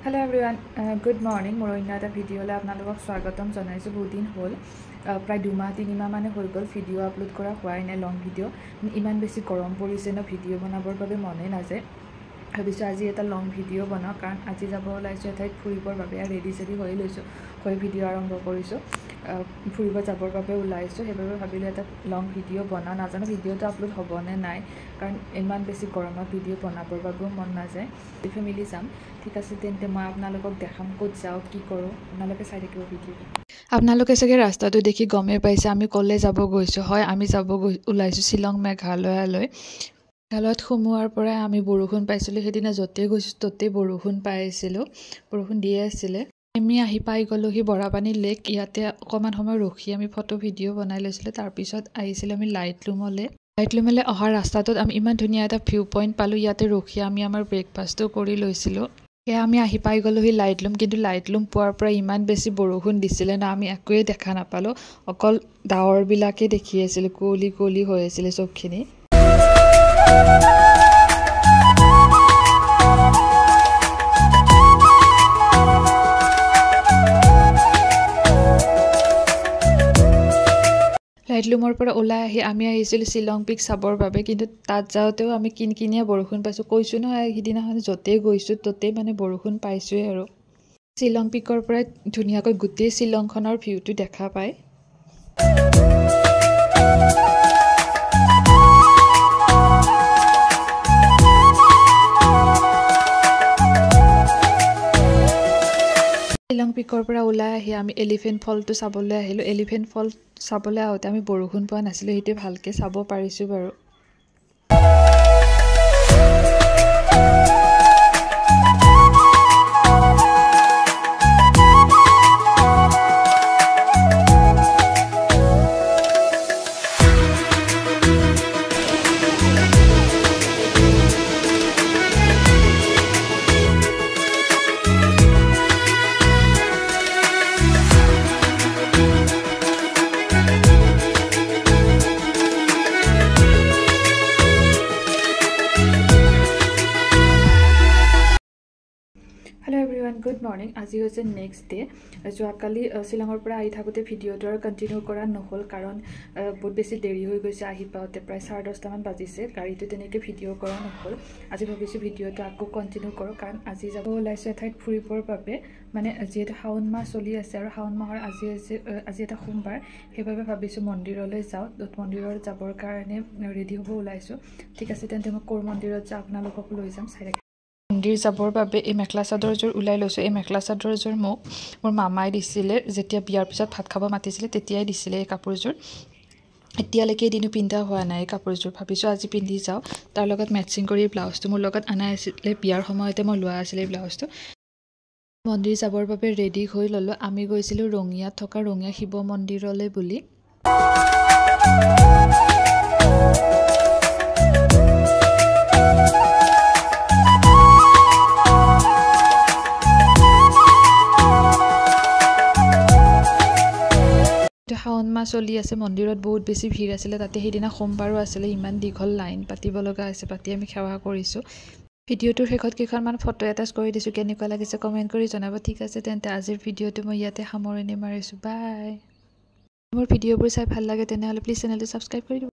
Hello everyone, good morning. More in another video le apnalok swagatom janaisu bahut din hol pray 2 মাহ 3 মাহ মানে হৈ গল video upload কৰা হোৱাই নাই লং ভিডিও ইমান বেছি গৰম পৰিছে না ভিডিও বনাবৰ বাবে মনে নাযায় ভাবিছো আজি এটা লং ভিডিও বনাও কাৰণ আজি যাব ওলাইছো এঠাইত ফুৰিবৰ বাবে ৰেডি হৈ লৈছো হৈ ভিডিও আৰম্ভ কৰিছো ফুৰিব যাবৰ বাবে ওলাইছো হেবাবে ভাবিলো এটা লং ভিডিও বনা নাজানো ভিডিওটো আপলোড হ'ব নে নাই কাৰণ ইমান বেছি গৰমত ভিডিও বনাবৰ বাবে মন নাযায় ফ্যামিলি যাম ঠিক আছে তেন্তে মই আপোনালোকক দেখাম ক'ত যাও কি কৰো আপোনালোকে চাই থাকিব ভিডিও আপোনালোকে সগে ৰাস্তাটো দেখি গমে পাইছে আমি কলে যাব গৈছো হয় আমি যাব ওলাইছো শিলং মেঘালয়লৈ মেঘালয়ত সোমোৱাৰ পৰা আমি বৰষুণ পাইছিলো হেদিনা যতে গৈছো ততে বৰষুণ পাইছিলো বৰষুণ দিয়ে আছিল আমি আহি পাই গলোহি বৰাপানী লেক ইয়াতে অকমান সময় ৰখি আমি ফটো ভিডিও বনাই লৈছিল তাৰ পিছত আহিছিল আমি লাইটলুমলে অহা ৰাস্তাটোত আমি ইমান ধুনীয়া এটা ভিউ পইণ্ট পালো ইয়াতে ৰখি আমি আমাৰ ব্ৰেকফাষ্টটো কৰি লৈছিলো এ আমি আহি পাই গলোহি লাইটলুম কিন্তু লাইটলুম পোৱাৰ পৰা ইমান বেছি বৰষুণ দিছিল না আমি একোৱে দেখা নাপালো অকল ডাৱৰ বিলাকে দেখি আছিল কোলি হৈ আছিল সবখিনি লাইটলুমৰ পৰা ওলাই আহি আমি আহিছিল শিলং পিক চাবৰ বাবে কিন্তু তাত যাওতেও আমি কিনকিনিয়া বৰষুণ পাইছো কৈছো নহয় হিদিনাখন যতে গৈছো ততে মানে বৰষুণ পাইছোই আৰু শিলং পিকৰ পৰা ধুনিয়াকৈ গুটেই শিলংখনৰ ভিউটো দেখা পায় শিলং পিকৰ পৰা ওলাই আহি আমি এলিফেন্ট ফলটো চাবলৈ আহিলো এলিফেন্ট ফল চাবলৈ আহোতে আমি বৰষুণ পোৱা নাছিলো হেতু ভালকে চাব পাৰিছো বাৰু Hello everyone, good morning. আজি হৈছে নেক্সট ডে যোৱাকালি শিলঙৰ পৰা আহি থাকোতে ভিডিওটো কন্টিনিউ কৰা নহল কাৰণ বহুত বেছি দেৰি হৈ গৈছে আহি পাওতে প্ৰায় 10:30 মান বাজিছে গাড়ীটো তেনেকৈ ভিডিও কৰা নহল আজি ভাবিছো ভিডিওটো আকৌ কন্টিনিউ কৰো কাৰণ আজি যাব ওলাইছো এঠাইত ফুৰিবৰ বাবে মানে যেহেতু শাওন মাহ চলি আছে আৰু শাওন মাহৰ আজি এটা সোমবাৰ হেবাবে ভাবিছো মন্দিৰলৈ যাও মন্দিৰত যাবৰ কাৰণে ৰেডি হ'ব ওলাইছো ঠিক আছে তেন্তে মই কোৰ মন্দিৰত যাও আপোনালোকক লৈ যাম চাই মন্দিৰ যাবৰ বাবে এই মেখলা চাদৰযোৰ উলাই লৈছো এই মেখলা চাদৰযোৰ মোক মোৰ মামাই দিছিলে যেতিয়া বিয়াৰ পিছত ভাত খাব মাতিছিলে তেতিয়াই দিছিলে এই কাপোৰযোৰ এতিয়ালৈকে দিনু পিন্ধা হোৱা নাই কাপোৰযোৰ ভাবিছো আজি পিন্ধি যাও তাৰ লগত মেচিং কৰি ব্লাউজটো মোৰ লগত আনা আছিল বিয়াৰ সময়তে মই লোৱা আছিল এই ব্লাউজটো মন্দিৰ যাবৰ বাবে ৰেডি হৈ ললো আমি গৈছিলো ৰঙিয়াত থকা ৰঙিয়া শিৱ মন্দিৰলৈ বুলি শাওন মাহ চলি আছে মন্দিৰত বহুত বেছি ভিৰ আছিল তাতে হেদিনা সোমবাৰো আছিল ইমান দীঘল লাইন পাতিব লগা আছে পাতি আমি সেৱা কৰিছো ভিডিওটোৰ শেষত কেইখনমান ফটো এটাচ কৰি দিছো কেনেকুৱা লাগিছে কমেন্ট কৰি জনাব ঠিক আছে তেন্তে আজিৰ ভিডিওটো মই ইয়াতে সামৰণি মাৰিছো বাই মোৰ ভিডিওবোৰ চাই ভাল লাগে তেনেহলে প্লিজ চেনেলটো সাবস্ক্ৰাইব কৰি